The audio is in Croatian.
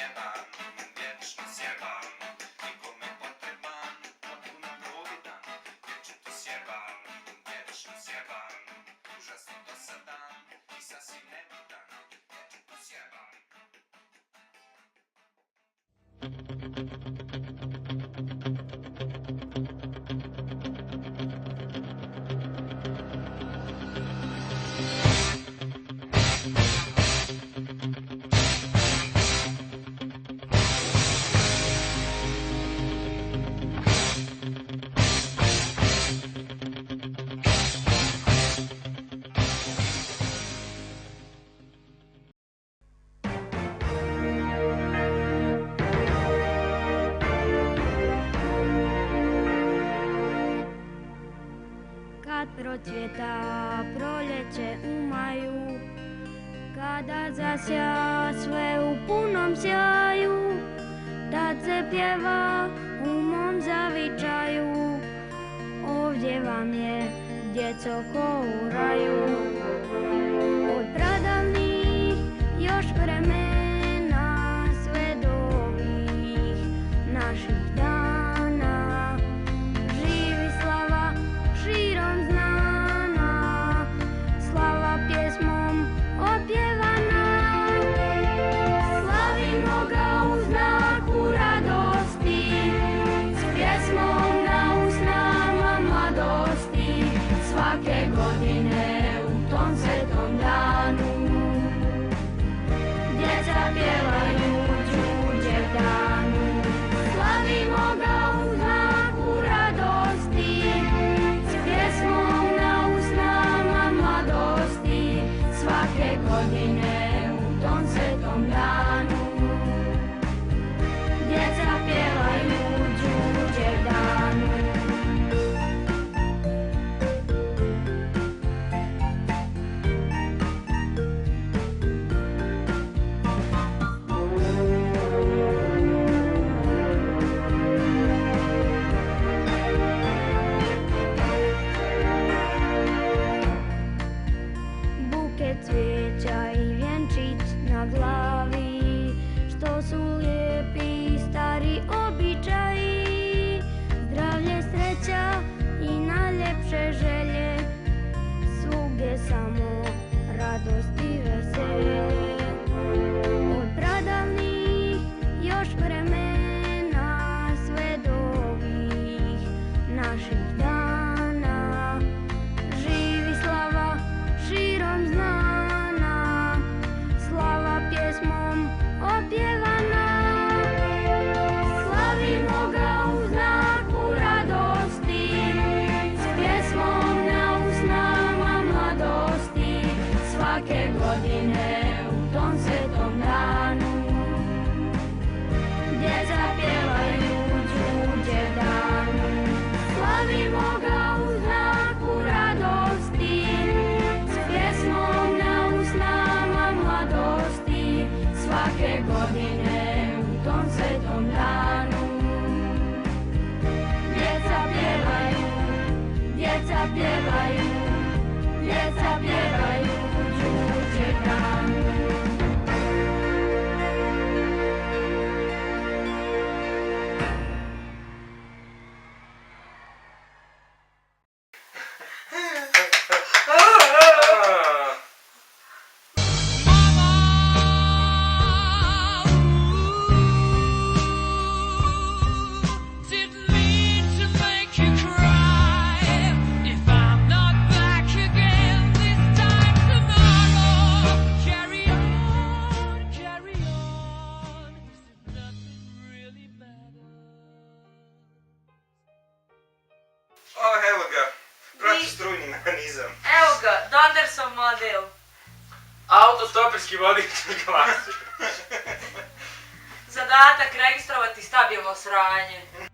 sjeban, vječno sjeban, nikome potreban, potpuno probitan, vječito sjeban, vječno sjeban, užasno dosadan i sasvim nebitan, vječito sjeban. Kad procvjeta proljeće u maju, kada zasja sve u punom sjaju, tad se pjeva u mom zavičaju, ovdje vam je djeco ko u raju. Od pradavnih još vremena sve do ovih naših dana živi slava širom znana, slava pjesmom opjevana. Slavimo ga u znaku radosti, s pjesmom na usnama mladosti, svake godine u tom svetom danu. Djeca pjevaju Đurđev danu, slavimo ga u znaku radosti, s pjesmom na usnama mladosti, svake godine u tom svetom danu. Djeca pjevaju Đurđev danu. Buket cvijeća i vjenčić na glavi, što su lijepi stari običaji. Zdravlje, sreća i najljepše želje, svugdje samo radost i veselje. Od pradavnih još vremena sve do ovih naših dana živi slava širom znana, slava pjesmom opjevana. Slavimo ga u znaku radosti, s pjesmom na usnama mladosti, svake godine u tom svetom danu. Djeca pjevaju Đurđev danu, slavimo ga u znaku radosti, s pjesmom na usnama mladosti, svake godine u tom svetom danu. Djeca pjevaju, djeca pjevaju, djeca pjevaju Đurđev danu. Didn't mean to make you cry. If I'm not back again this time tomorrow, carry on, carry on. As if nothing really matters. Evo ga, protistrujni mehanizam. Evo ga, Dondersov model. Autostoperski voditelj klasi. Zadatak registrovati stabilno sranje.